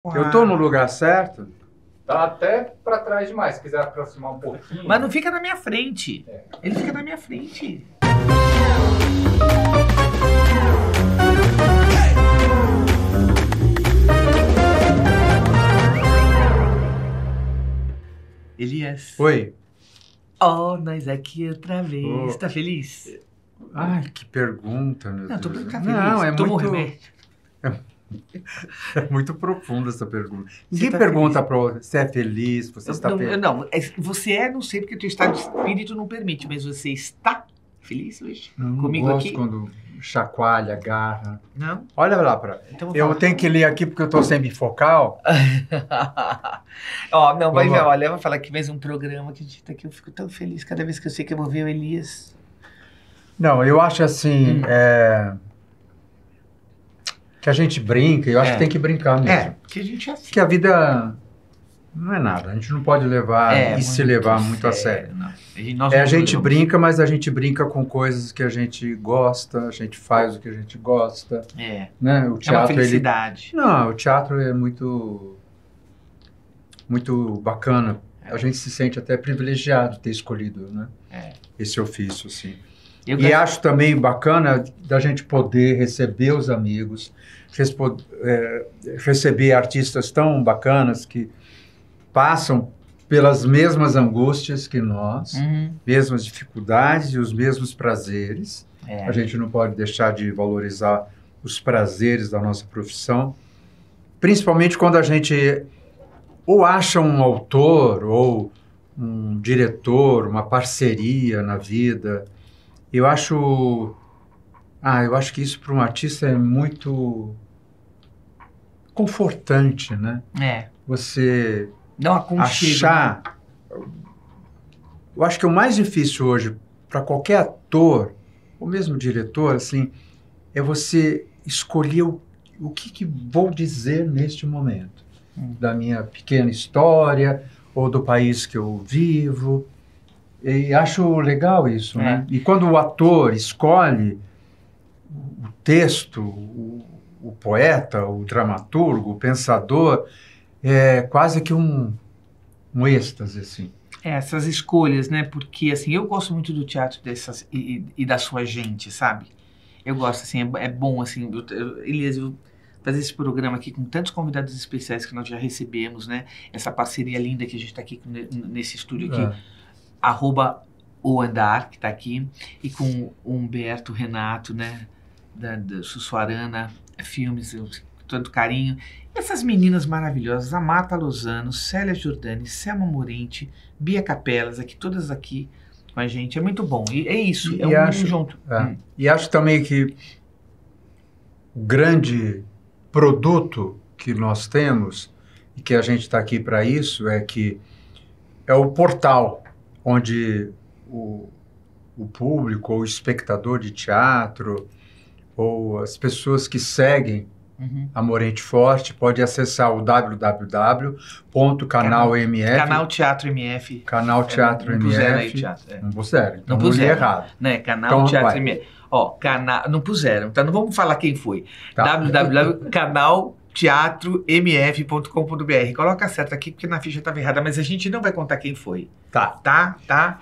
Eu tô no lugar certo? Tá até pra trás demais, se quiser aproximar um pouquinho. Mas não fica na minha frente. É. Ele fica na minha frente. Elias. Oi. Oh, nós aqui outra vez. Oh. Tá feliz? Ai, que pergunta, meu Não, tô Deus. brincando, tá feliz. Não, é Toma um muito, remédio. é muito profunda essa pergunta. Você Ninguém tá pergunta para você é feliz, você está Não, feliz. você não sei porque o teu estado de espírito não permite, mas você está feliz hoje? Não Comigo gosto aqui? quando chacoalha, agarra. Não? Olha lá para. Então vou Eu falar. tenho que ler aqui porque eu estou sem bifocal. Ó, não, vai Vamos ver, lá. olha, vai falar aqui mais um programa que a gente tá aqui. Eu fico tão feliz cada vez que eu sei que eu vou ver o Elias. Não, eu acho assim, que a gente brinca, eu acho É. que tem que brincar mesmo. É, que a gente é assim. Que a vida não é nada, a gente não pode levar e se levar muito a sério. Não. Nós A não gente levamos. brinca, mas a gente brinca com coisas que a gente gosta, a gente faz o que a gente gosta, É né? O uma teatro, felicidade. Não, o teatro é muito bacana. A gente se sente até privilegiado de ter escolhido, né? Esse ofício, assim. Eu E gosto- acho também bacana da gente poder receber os amigos, receber artistas tão bacanas que passam pelas mesmas angústias que nós, Uhum. mesmas dificuldades e os mesmos prazeres. É. A gente não pode deixar de valorizar os prazeres da nossa profissão, principalmente quando a gente ou acha um autor ou um diretor, uma parceria na vida. Eu acho que isso para um artista é muito confortante, né? É. Você Dá um aconchego. achar. Eu acho que o mais difícil hoje para qualquer ator, ou mesmo diretor, assim, é você escolher o que vou dizer neste momento da minha pequena história ou do país que eu vivo. E acho legal isso, né? E quando o ator escolhe o texto, o poeta, o dramaturgo, o pensador, é quase que um êxtase, assim. Essas escolhas, né? Porque, assim, eu gosto muito do teatro dessas e da sua gente, sabe? Eu gosto, assim, é bom, assim, Elias, eu fazer esse programa aqui com tantos convidados especiais que nós já recebemos, né? Essa parceria linda que a gente está aqui nesse estúdio aqui, @o Andar, que está aqui, e com o Humberto Renato, né? Da Sussuarana Filmes, com tanto carinho. Essas meninas maravilhosas, a Marta Lozano, Célia Giordani, Selma Morente, Bia Capelas, aqui, todas aqui com a gente. É muito bom. E é isso, E é um acho- junto. E acho também que o grande produto que nós temos, e que a gente está aqui para isso, é que é o portal onde o público, ou o espectador de teatro, ou as pessoas que seguem Uhum. a Morente Forte, pode acessar o www.canalmf, Canal Teatro MF. Canal Teatro Não puseram aí MF. teatro. Não puseram, então Não eu li puseram. errado. Né? Canal Então, Teatro vai. MF. Ó, não puseram, tá? Não vamos falar quem foi. Tá. www.canalteatromf.com.br. Coloca certo aqui, porque na ficha estava errada, mas a gente não vai contar quem foi. Tá. Tá?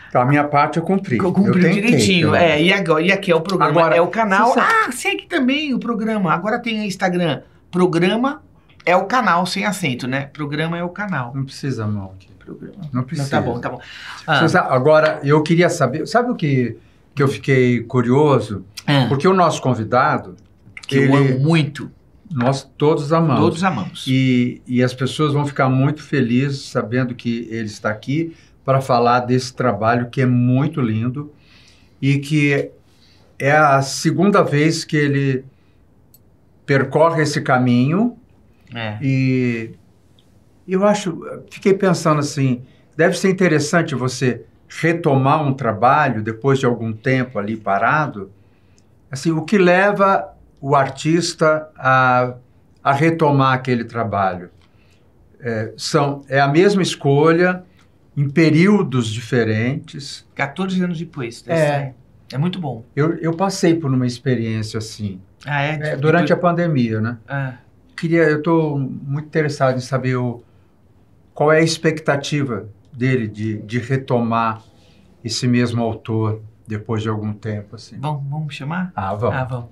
Então, a minha parte eu cumpri. Eu Cumpriu tentei, direitinho. pelo menos. E aqui é o programa. Agora, é o canal. você sabe- Segue também o programa. Agora tem Instagram. Programa é o canal, sem acento, né? Programa é o canal. Não precisa não aqui. Programa. Não precisa. Tá bom, tá bom. Você sabe- agora, eu queria saber, sabe o que eu fiquei curioso? Porque o nosso convidado, que eu amo muito. nós todos amamos. Todos amamos. E as pessoas vão ficar muito felizes sabendo que ele está aqui para falar desse trabalho que é muito lindo e que é a segunda vez que ele percorre esse caminho. E eu fiquei pensando assim, deve ser interessante você retomar um trabalho depois de algum tempo ali parado. Assim, o que leva o artista a retomar aquele trabalho? É a mesma escolha em períodos diferentes. 14 anos depois. É muito bom. Eu passei por uma experiência assim. Ah, é? Durante a pandemia, né? eu estou muito interessado em saber qual é a expectativa dele de retomar esse mesmo autor depois de algum tempo, assim. Vamos chamar? Vamos. Vamos.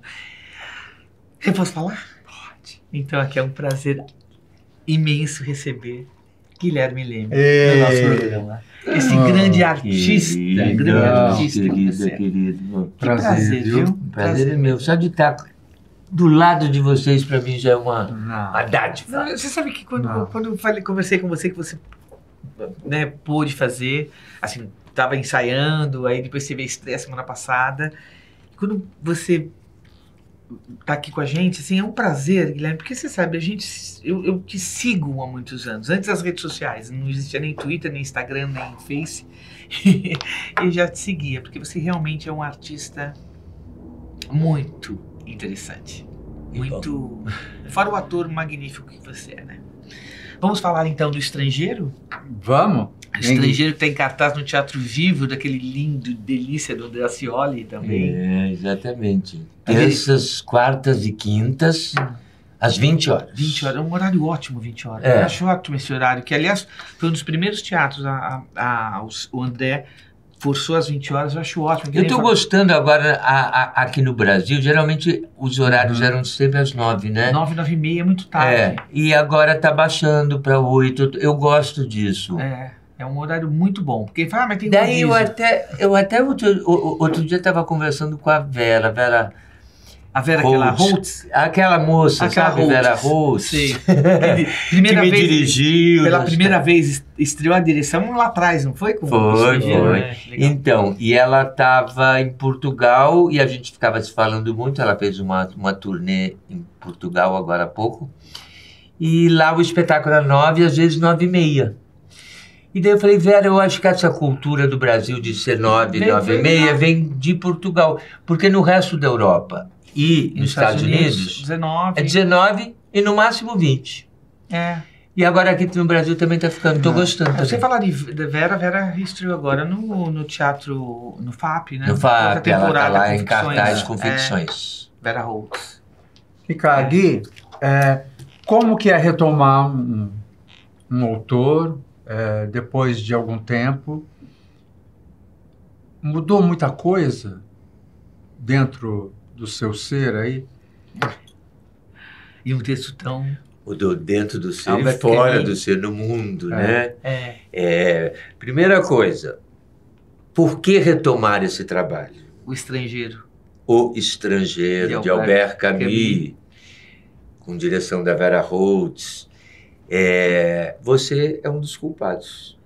Eu posso falar? Pode. Então aqui é um prazer imenso receber Guilherme Leme no nosso programa. Esse grande artista, querido. Prazer, viu? Prazer é meu. Só de estar do lado de vocês, para mim, já é uma dádiva. Não, você sabe que quando eu conversei com você, que você pôde fazer, assim, estava ensaiando, aí depois você veio a estreia semana passada. Quando você tá aqui com a gente, assim, é um prazer, Guilherme, porque você sabe, eu te sigo há muitos anos, antes das redes sociais, não existia nem Twitter, nem Instagram, nem Face, eu já te seguia, porque você realmente é um artista muito interessante, muito, fora o ator magnífico que você é, né? Vamos falar então do Estrangeiro? Vamos. O Estrangeiro que está em cartaz no Teatro Vivo, daquele lindo delícia do André Scioli também. Exatamente. Terças, quartas e quintas, às 20 horas. 20 horas, é um horário ótimo, 20 horas. Eu acho ótimo esse horário, que aliás foi um dos primeiros teatros, o André forçou às 20 horas, eu acho ótimo. Eu estou gostando agora, aqui no Brasil, geralmente os horários eram sempre às 9, né? 9, 9 e meia é muito tarde. E agora está baixando para 8, eu gosto disso. É um horário muito bom, porque fala, mas tem daí eu até outro dia estava conversando com a Vera a Vera, aquela Holtz? Aquela moça, sabe? Holtz. Vera Holtz. Sim. Que me dirigiu. Pela primeira vez, estreou a direção lá atrás, não foi? Foi. Então, e ela estava em Portugal e a gente ficava se falando muito. Ela fez uma turnê em Portugal agora há pouco. E lá o espetáculo era 9, às vezes 9h30. E daí eu falei, Vera, eu acho que essa cultura do Brasil de ser 9, 9h30 vem de Portugal. Porque no resto da Europa e nos Estados Unidos 19. É 19 e no máximo 20. E agora aqui no Brasil também está ficando, estou gostando. Você falar de Vera, a Vera estreou agora no teatro, no FAP, né? No FAP, ela está lá em cartaz com ficções. Vera Holtz. Ricardo, Gui, como que é retomar um autor depois de algum tempo? Mudou muita coisa dentro do seu ser aí? E um texto tão... Mudou dentro do ser e fora do ser, no mundo, né? Primeira coisa, por que retomar esse trabalho? O Estrangeiro. O Estrangeiro, de Albert Camus, com direção da Vera Holtz. Você é um dos culpados.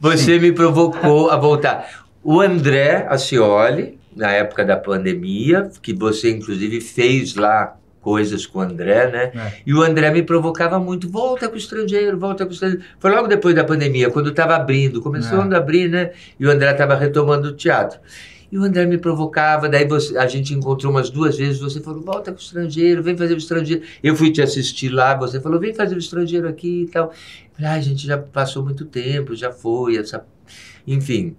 Você me provocou a voltar. O André Scioli, na época da pandemia, que você inclusive fez lá coisas com o André, né? E o André me provocava muito, volta com o Estrangeiro, volta com o Estrangeiro. Foi logo depois da pandemia, quando estava abrindo, começando a abrir, né? E o André estava retomando o teatro. E o André me provocava, daí a gente encontrou umas 2 vezes, você falou, volta com o Estrangeiro, vem fazer o Estrangeiro. Eu fui te assistir lá, você falou, vem fazer o Estrangeiro aqui e tal. A gente já passou muito tempo, já foi, enfim.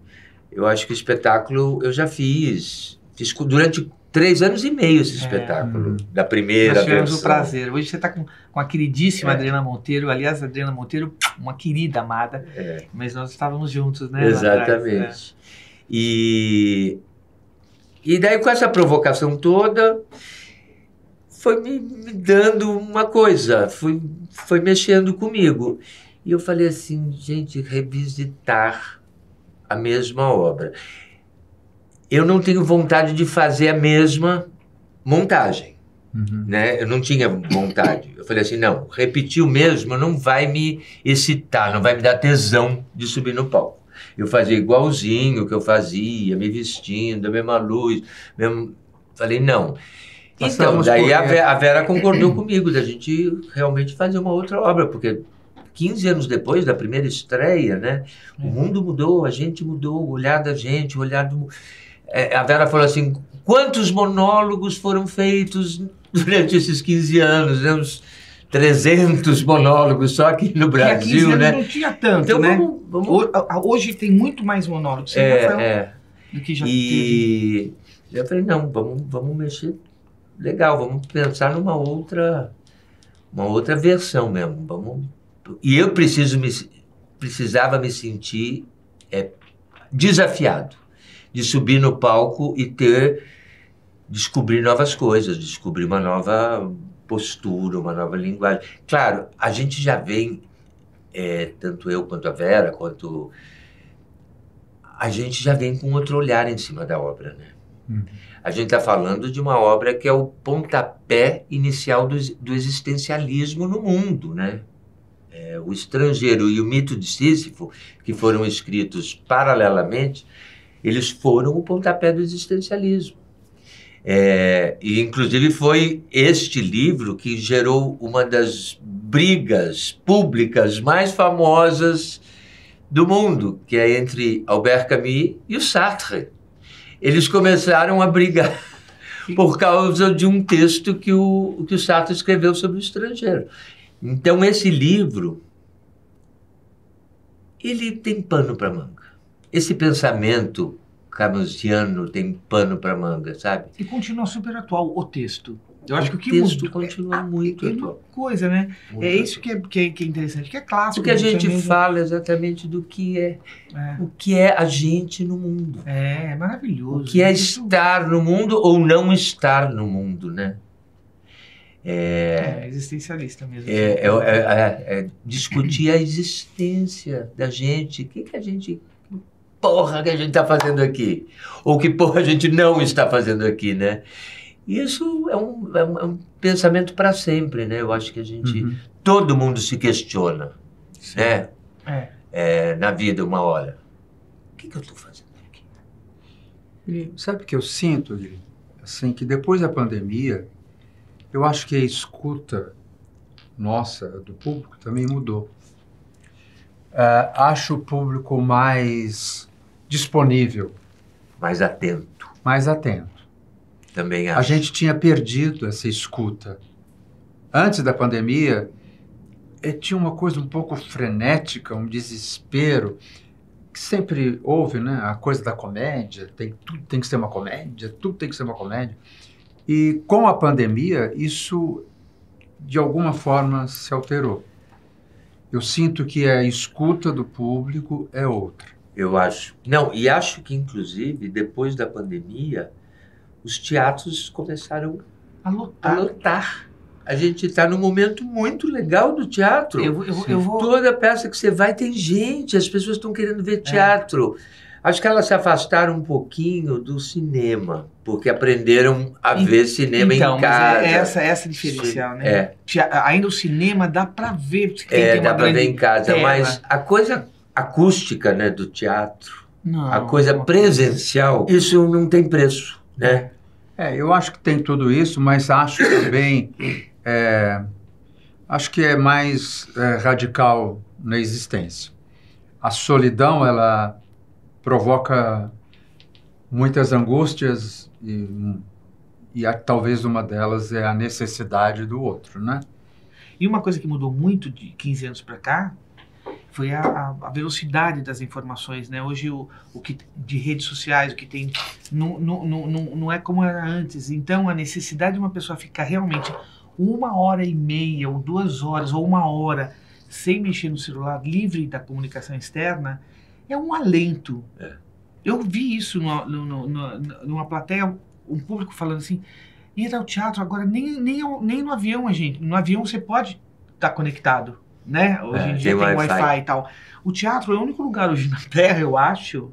Eu acho que o espetáculo eu já fiz durante 3 anos e meio esse espetáculo, da primeira versão. Nós tivemos o prazer. Hoje você está com a queridíssima Adriana Monteiro, aliás, a Adriana Monteiro, uma querida amada, mas nós estávamos juntos, né? Exatamente. Atrás, E daí com essa provocação toda, foi me dando uma coisa, foi mexendo comigo. E eu falei assim, gente, revisitar a mesma obra. Eu não tenho vontade de fazer a mesma montagem, né? Eu não tinha vontade. Eu falei assim, não, repetir o mesmo não vai me excitar, não vai me dar tesão de subir no palco. Eu fazia igualzinho o que eu fazia, me vestindo, a mesma luz, mesmo... Falei, não. Então, daí a Vera concordou comigo da gente realmente fazer uma outra obra, porque 15 anos depois da primeira estreia, né? O mundo mudou, a gente mudou, o olhar da gente, o olhar do... a Vera falou assim, quantos monólogos foram feitos durante esses 15 anos? Né? Uns 300 monólogos só aqui no Brasil, né? Não tinha tanto, então, né? Vamos... Hoje tem muito mais monólogos do que já teve. Eu falei, não, vamos mexer legal, vamos pensar numa outra uma outra versão mesmo. E eu precisava me sentir desafiado de subir no palco e descobrir novas coisas, descobrir uma nova postura, uma nova linguagem. Claro, a gente já vem, tanto eu quanto a Vera, a gente já vem com outro olhar em cima da obra, né? A gente está falando de uma obra que é o pontapé inicial do existencialismo no mundo, né? O Estrangeiro e o Mito de Sísifo, que foram escritos paralelamente, eles foram o pontapé do existencialismo. E, inclusive, foi este livro que gerou uma das brigas públicas mais famosas do mundo, que é entre Albert Camus e o Sartre. Eles começaram a brigar por causa de um texto que o Sartre escreveu sobre o estrangeiro. Então, esse livro, ele tem pano para manga. Esse pensamento camusiano tem pano para manga, sabe? E continua super atual o texto. Eu acho que o texto continua muito atual. Uma coisa, né? Muito isso que é interessante, que é clássico. Porque a gente fala exatamente do que o que é a gente no mundo. É maravilhoso. O que é estar no mundo ou não estar no mundo, né? Existencialista mesmo. Discutir a existência da gente. O que a gente... porra que a gente está fazendo aqui? Ou que porra a gente não está fazendo aqui, né? Isso é um pensamento para sempre, né? Eu acho que a gente... Todo mundo se questiona, né? Na vida, uma hora. O que eu estou fazendo aqui? E sabe o que eu sinto, Guilherme? Assim, que depois da pandemia, eu acho que a escuta nossa, do público, também mudou. Acho o público mais disponível. Mais atento. Mais atento. Também acho. A gente tinha perdido essa escuta. Antes da pandemia, tinha uma coisa um pouco frenética, um desespero, que sempre houve, né? A coisa da comédia, tudo tem que ser uma comédia, tudo tem que ser uma comédia. E com a pandemia, isso, de alguma forma, se alterou. Eu sinto que a escuta do público é outra. Eu acho. Não, e acho que, inclusive, depois da pandemia, os teatros começaram a lotar. A gente está num momento muito legal do teatro. Eu vou... Toda peça que você vai tem gente, as pessoas estão querendo ver teatro. Acho que elas se afastaram um pouquinho do cinema, porque aprenderam a ver cinema em casa. Mas essa diferencial, né? Ainda o cinema dá para ver. Dá para ver em casa, tela. Mas a coisa acústica, né, do teatro, a coisa presencial, isso não tem preço, né? Eu acho que tem tudo isso, mas acho também, acho que é mais radical na existência. A solidão, ela provoca muitas angústias e talvez uma delas é a necessidade do outro, né? E uma coisa que mudou muito de 15 anos para cá foi a velocidade das informações, né? Hoje o que de redes sociais, o que tem não é como era antes. Então a necessidade de uma pessoa ficar realmente 1h30 ou 2 horas ou 1 hora sem mexer no celular, livre da comunicação externa, é um alento. Eu vi isso numa plateia, um público falando assim, ir ao teatro agora, nem no avião, gente. No avião você pode estar conectado, né? Hoje em dia tem Wi-Fi e tal. O teatro é o único lugar hoje na Terra, eu acho,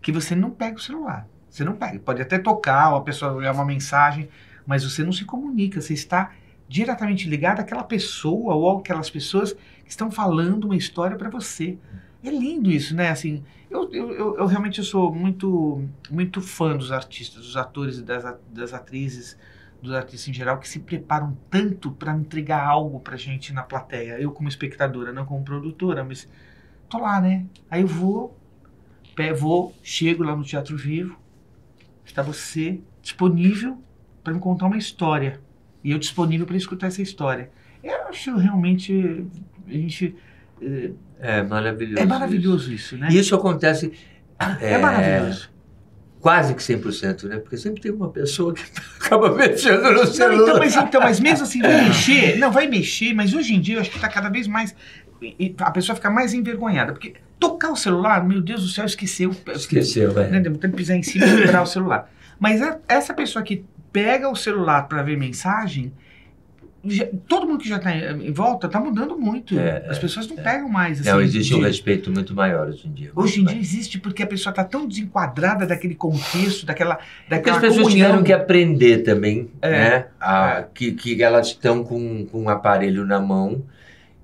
que você não pega o celular. Você não pega. Pode até tocar, ou a pessoa olhar uma mensagem, mas você não se comunica. Você está diretamente ligado àquela pessoa ou aquelas pessoas que estão falando uma história para você. É lindo isso, né? Assim, eu realmente sou muito fã dos artistas, dos atores e das atrizes, dos artistas em geral, que se preparam tanto para entregar algo pra gente na plateia. Eu como espectadora, não como produtora, mas tô lá, né? Aí eu vou, chego lá no Teatro Vivo, está você disponível para me contar uma história. E eu disponível para escutar essa história. Eu acho realmente... a gente... É maravilhoso. É maravilhoso isso, né? Isso acontece... É maravilhoso. quase que 100%, né? Porque sempre tem uma pessoa que acaba mexendo no celular. Mas mesmo assim, vai mexer, mas hoje em dia eu acho que está cada vez mais, a pessoa fica mais envergonhada, porque tocar o celular, meu Deus do céu, esqueceu, né? Tem que pisar em cima e quebrar o celular. Mas essa pessoa que pega o celular para ver mensagem, todo mundo que já está em volta está mudando muito. As pessoas não pegam mais. Assim, não, existe um respeito muito maior hoje em dia. Hoje em dia existe porque a pessoa está tão desenquadrada daquele contexto, daquela porque as pessoas tiveram que aprender também, né? Que elas estão com um aparelho na mão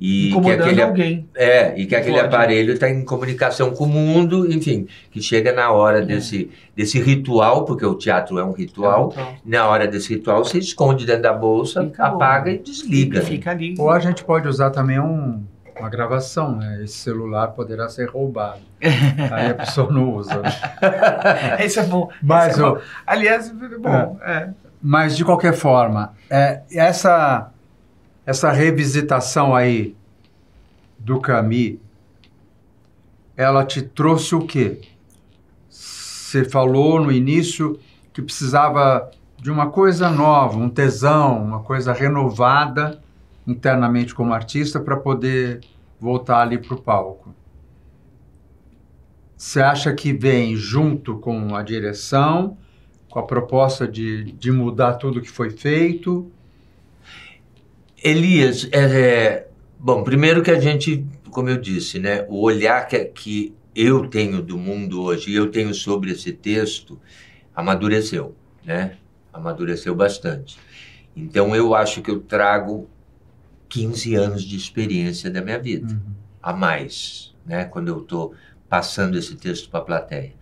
e incomodando alguém. E que aquele aparelho está em comunicação com o mundo, enfim, que chega na hora desse ritual, porque o teatro é um ritual, na hora desse ritual você esconde dentro da bolsa, apaga e desliga. E fica ali. Ou a gente pode usar também uma gravação, né? Esse celular poderá ser roubado. Aí a pessoa não usa. Né? Isso é bom. Mas, bom. Aliás, é bom. Mas, de qualquer forma, essa revisitação aí do Camus, ela te trouxe o quê? Você falou no início que precisava de uma coisa nova, um tesão, uma coisa renovada internamente como artista para poder voltar ali para o palco. Você acha que vem junto com a direção, com a proposta de mudar tudo que foi feito? Elias, bom, primeiro que a gente, como eu disse, né, o olhar que eu tenho do mundo hoje, e eu tenho sobre esse texto, amadureceu, né? Amadureceu bastante. Então eu acho que eu trago 15 anos de experiência da minha vida, a mais, né? Quando eu estou passando esse texto para a plateia.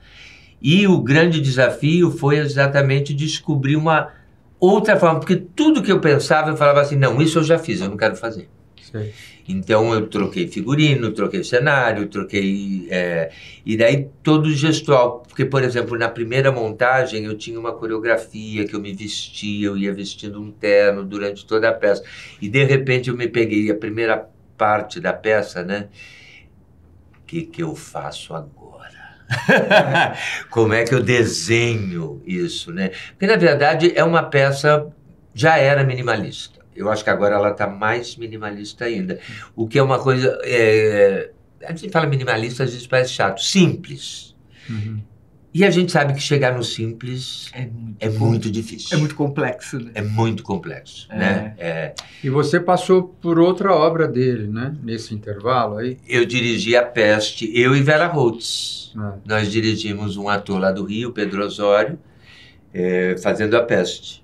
E o grande desafio foi exatamente descobrir uma outra forma, porque tudo que eu pensava, eu falava assim, não, isso eu já fiz, eu não quero fazer. Sei. Então eu troquei figurino, troquei cenário, e daí todo o gestual, porque, por exemplo, na primeira montagem eu tinha uma coreografia que eu me vestia, eu ia vestindo um terno durante toda a peça, e de repente eu me peguei a primeira parte da peça, né? O que eu faço agora? Como é que eu desenho isso, né? Porque, na verdade, é uma peça, já era minimalista. Eu acho que agora ela está mais minimalista ainda. O que é uma coisa... a gente fala minimalista, às vezes parece chato. Simples. E a gente sabe que chegar no simples é muito difícil. É muito complexo, né? É muito complexo, né? E você passou por outra obra dele, né? Nesse intervalo aí. Eu dirigi A Peste, eu e Vera Holtz. Nós dirigimos um ator lá do Rio, Pedro Osório, fazendo A Peste.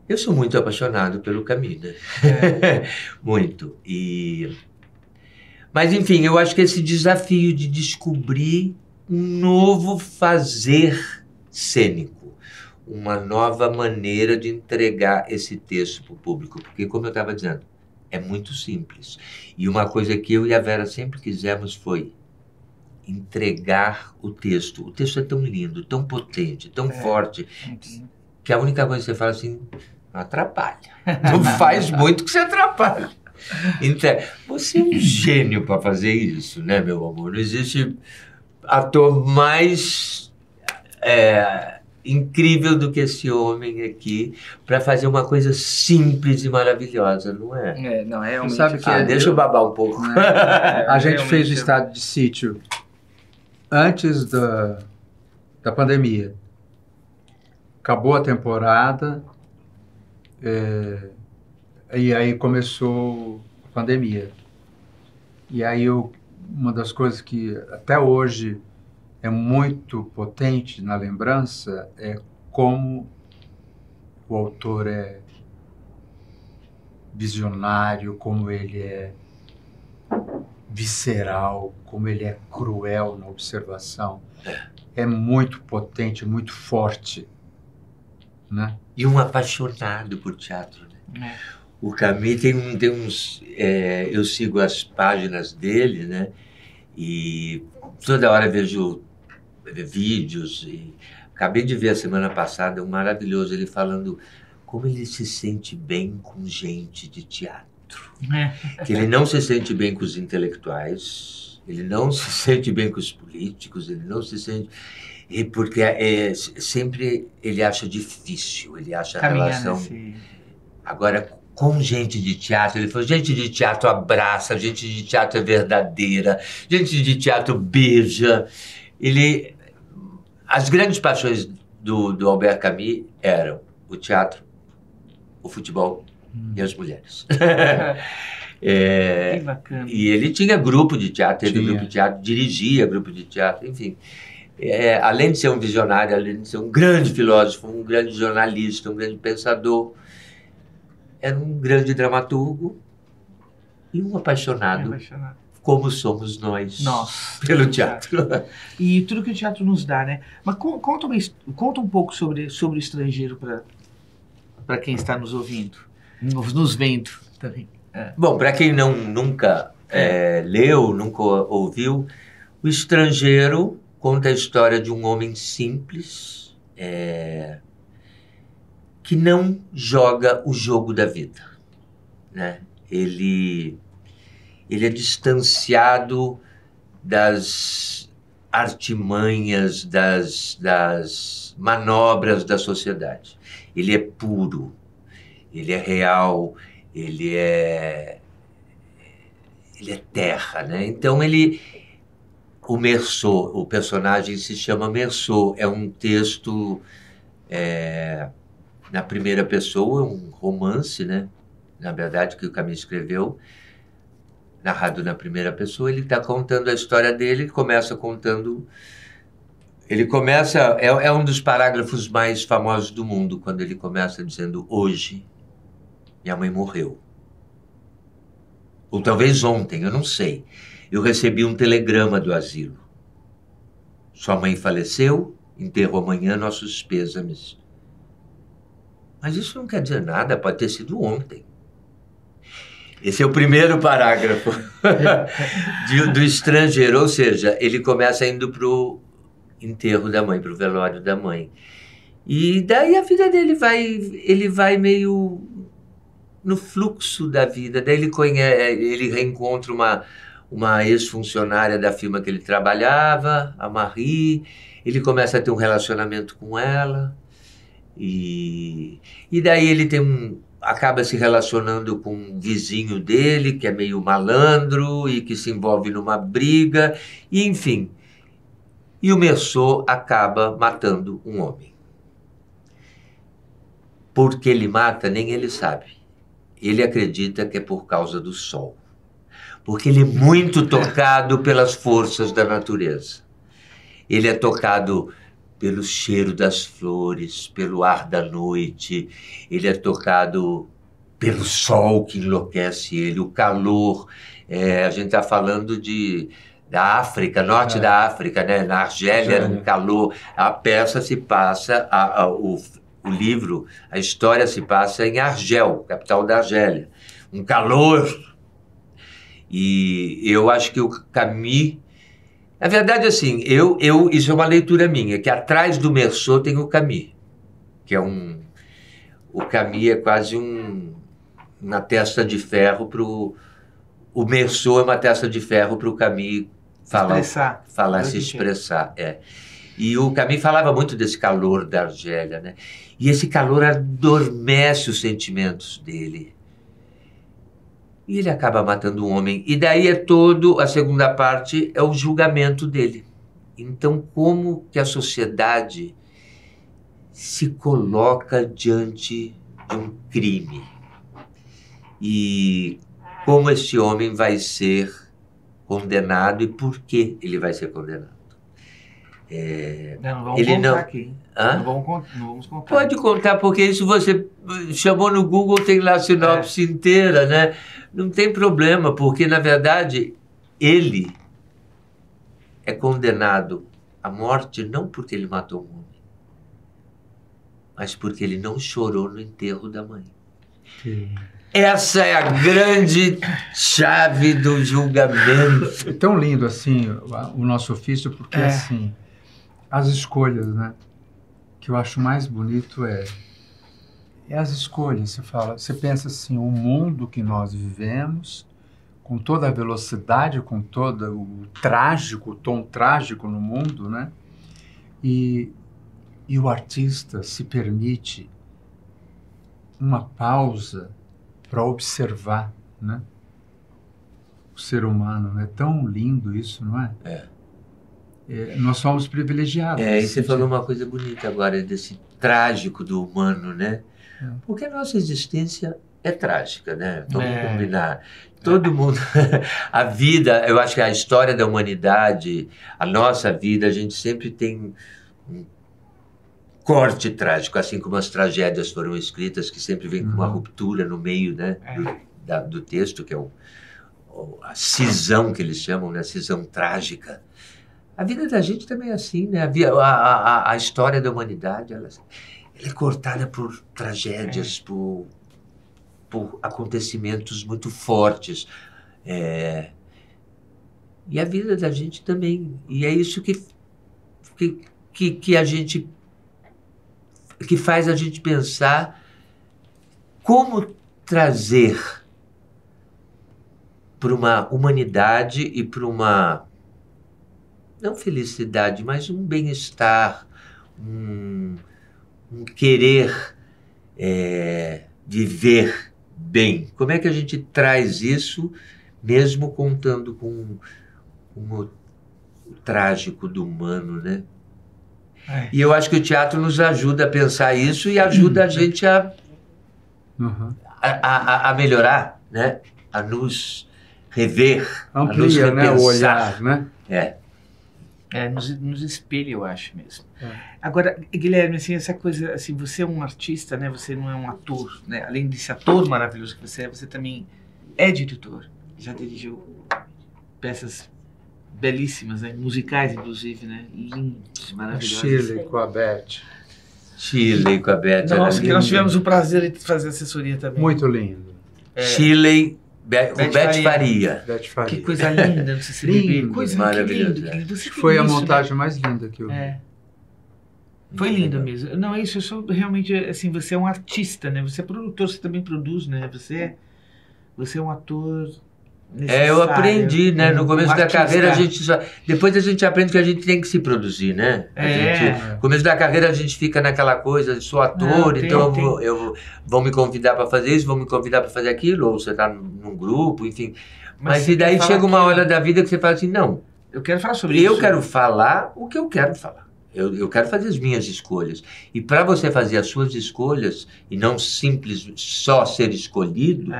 Eu sou muito apaixonado pelo Camus, né? Muito. Mas, enfim, eu acho que esse desafio de descobrir um novo fazer cênico, uma nova maneira de entregar esse texto para o público, porque, como eu estava dizendo, é muito simples. E uma coisa que eu e a Vera sempre quisemos foi entregar o texto. O texto é tão lindo, tão potente, tão forte, que a única coisa que você fala assim, não atrapalha. Não faz muito que você atrapalha. Então, você é um gênio para fazer isso, né, meu amor? Não existe ator mais incrível do que esse homem aqui para fazer uma coisa simples e maravilhosa, não é? Não, é realmente. Sabe que deixa eu babar um pouco. A gente fez o estado de sítio antes da pandemia. Acabou a temporada e aí começou a pandemia. E aí uma das coisas que até hoje é muito potente na lembrança é como o autor é visionário, como ele é visceral, como ele é cruel na observação. É muito potente, muito forte, né? E um apaixonado por teatro, né? O Camus tem uns... eu sigo as páginas dele, né? E toda hora vejo vídeos. E acabei de ver a semana passada um maravilhoso, ele falando como ele se sente bem com gente de teatro. Que ele não se sente bem com os intelectuais, ele não se sente bem com os políticos, ele não se sente... E porque sempre ele acha difícil, ele acha a Caminhar relação... nesse... Agora, com gente de teatro, ele falou, gente de teatro abraça, gente de teatro é verdadeira, gente de teatro beija. As grandes paixões do Albert Camus eram o teatro, o futebol e as mulheres. Que bacana. E ele tinha grupo de teatro, teve Tinha. grupo de teatro, dirigia grupo de teatro, enfim. Além de ser um visionário, além de ser um grande filósofo, um grande jornalista, um grande pensador, era um grande dramaturgo e um apaixonado, como somos nós, pelo teatro. E tudo que o teatro nos dá, né? Mas conta um pouco sobre o estrangeiro para quem está nos ouvindo, nos vendo também. Bom, para quem nunca leu, nunca ouviu, O Estrangeiro conta a história de um homem simples que não joga o jogo da vida, né? Ele é distanciado das artimanhas, das manobras da sociedade. Ele é puro, ele é real, ele é terra, né? Então o Meursault, o personagem se chama Meursault, é um texto na primeira pessoa, um romance, né? Na verdade, que o Camus escreveu, narrado na primeira pessoa. Ele está contando a história dele, é um dos parágrafos mais famosos do mundo, quando ele começa dizendo: hoje minha mãe morreu. Ou talvez ontem, eu não sei. Eu recebi um telegrama do asilo. Sua mãe faleceu, enterro amanhã nossos pêsames. Mas isso não quer dizer nada, pode ter sido ontem. Esse é o primeiro parágrafo do Estrangeiro, ou seja, ele começa indo para o enterro da mãe, para o velório da mãe. E daí a vida dele ele vai meio no fluxo da vida. Daí ele reencontra uma ex-funcionária da firma que ele trabalhava, a Marie. Ele começa a ter um relacionamento com ela. E daí ele acaba se relacionando com um vizinho dele, que é meio malandro e que se envolve numa briga, e enfim. E o Meursault acaba matando um homem. Por que ele mata, nem ele sabe. Ele acredita que é por causa do sol. Porque ele é muito tocado pelas forças da natureza. Ele é tocado pelo cheiro das flores, pelo ar da noite, ele é tocado pelo sol que enlouquece ele, o calor. A gente está falando da África, norte da África, né? Na Argélia era um calor. A peça se passa, o livro, a história se passa em Argel, capital da Argélia. Um calor. E eu acho que o Camus... Na verdade, assim, isso é uma leitura minha, que atrás do Meursault tem o Camus, que é o Camus é quase uma testa de ferro o Meursault é uma testa de ferro para o Camus se expressar. E o Camus falava muito desse calor da Argélia, né? E esse calor adormece os sentimentos dele. E ele acaba matando um homem. E daí a segunda parte é o julgamento dele. Então, como que a sociedade se coloca diante de um crime? E como esse homem vai ser condenado e por que ele vai ser condenado? Não vamos contar aqui. Não vamos contar. Pode contar, porque isso você chamou no Google, tem lá a sinopse inteira, né? Não tem problema, porque, na verdade, ele é condenado à morte não porque ele matou um homem, mas porque ele não chorou no enterro da mãe. Sim. Essa é a grande chave do julgamento. É tão lindo, assim, o nosso ofício, porque, assim, as escolhas, né? Que eu acho mais bonito é as escolhas. Você pensa assim, o mundo que nós vivemos, com toda a velocidade, com todo o tom trágico no mundo, né? E o artista se permite uma pausa para observar, né? O ser humano, né? É tão lindo isso, não é? Nós somos privilegiados. E você falou uma coisa bonita agora, desse trágico do humano, né? Porque a nossa existência é trágica, né? Vamos combinar. Todo mundo... A vida, eu acho que a história da humanidade, a nossa vida, a gente sempre tem um corte trágico, assim como as tragédias foram escritas, que sempre vem com uma ruptura no meio, né? Do texto, que é a cisão que eles chamam, né? A cisão trágica. A vida da gente também é assim, né? A história da humanidade, ela é cortada por tragédias, por acontecimentos muito fortes. E a vida da gente também. E é isso que a gente... que faz a gente pensar como trazer para uma humanidade e para uma... não felicidade, mas um bem-estar, um querer viver bem. Como é que a gente traz isso, mesmo contando com o trágico do humano, né? E eu acho que o teatro nos ajuda a pensar isso e ajuda a gente a melhorar, né? A nos rever, amplia, a nos repensar. Né, o olhar, né? Nos espelha, eu acho mesmo. Agora, Guilherme, assim, essa coisa, assim, você é um artista, né? Você não é um ator, né? Além desse ator maravilhoso que você também é diretor. Já dirigiu peças belíssimas, né? Musicais, inclusive, né? Lindas, maravilhosas. Chile com a Beth. Chile com a Beth. Nossa, que nós tivemos o prazer de fazer assessoria também. Muito lindo. Chile... Beth Faria. Que coisa linda, não sei se lindo, coisa maravilhosa. Foi a montagem mais linda que eu vi. Foi lindo mesmo. Não, é isso, eu sou realmente, assim, você é um artista, né? Você é produtor, você também produz, né? Você é um ator necessário. Eu aprendi, né? No começo da carreira, depois a gente aprende que a gente tem que se produzir, né? No começo da carreira a gente fica naquela coisa, sou ator, vão me convidar para fazer isso, vão me convidar para fazer aquilo, ou você está num grupo, enfim. Mas e daí chega uma hora da vida que você fala assim, não, eu quero falar sobre isso. Eu quero falar o que eu quero falar. Eu quero fazer as minhas escolhas. E para você fazer as suas escolhas, e não simples só ser escolhido,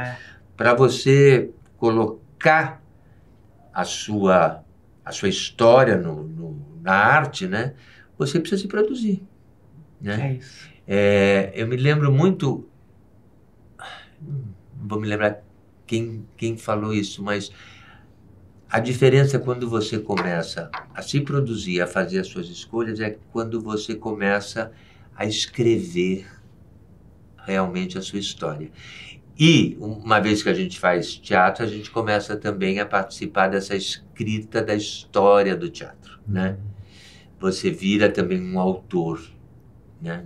para você colocar a sua história na arte, né? Você precisa se produzir, né? É isso. Eu me lembro muito, não vou me lembrar quem falou isso, mas a diferença quando você começa a se produzir, a fazer as suas escolhas, é quando você começa a escrever realmente a sua história. E, uma vez que a gente faz teatro, a gente começa também a participar dessa escrita da história do teatro, né? Você vira também um autor, né?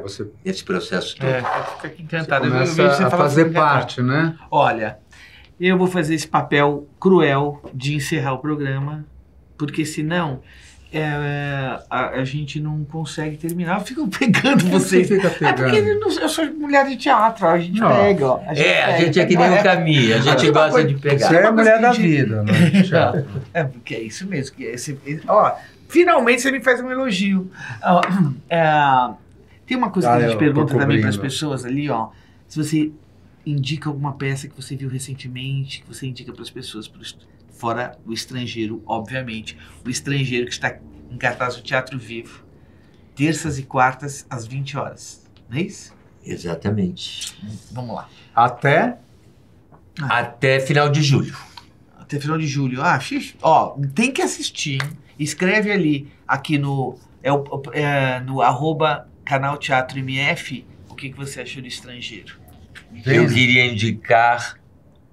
Você... Esse processo todo. Fica aqui encantado. Você começa a fazer parte, né? Olha, eu vou fazer esse papel cruel de encerrar o programa, porque senão... a gente não consegue terminar. Eu fico pegando vocês. Fica pegando. Porque eu sou mulher de teatro, a gente pega. Ó, a gente é que nem o Caminho, a gente gosta de pegar. Você é a mulher da vida, né? Porque é isso mesmo. Finalmente você me faz um elogio. Tem uma coisa que a gente pergunta também para as pessoas ali, ó. Se você indica alguma peça que você viu recentemente, que você indica para as pessoas, fora o estrangeiro, obviamente. O estrangeiro que está em cartaz do Teatro Vivo, terças e quartas, às 20 horas. Não é isso? Exatamente. Vamos lá. Até final de julho. Até final de julho. Tem que assistir. Escreve ali, aqui no @canal Teatro MF, o que você achou do estrangeiro. Eu queria indicar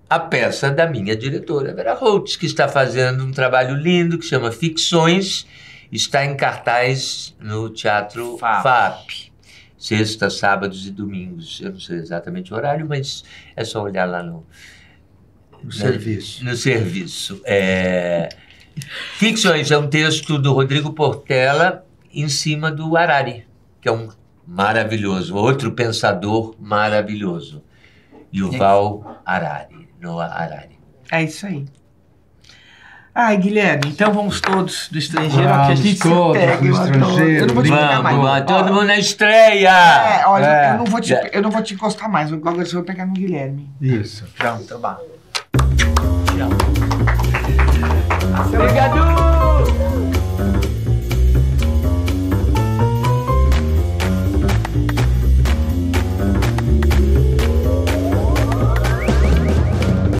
a peça da minha diretora, Vera Holtz, que está fazendo um trabalho lindo, que chama Ficções, está em cartaz no Teatro FAP. Sextas, sábados e domingos. Eu não sei exatamente o horário, mas é só olhar lá No serviço. No serviço. Ficções é um texto do Rodrigo Portela em cima do Harari, que é um maravilhoso, outro pensador maravilhoso. Yuval Harari, Noah Harari. É isso aí. Ai, Guilherme, então vamos todos do estrangeiro, Vamos que a gente todos se pega. do estrangeiro. Eu não vou te pegar mais. Vamos, todo mundo na estreia! Olha, eu não vou te encostar mais, agora você vai pegar no Guilherme. Isso. Pronto, vá. Obrigado!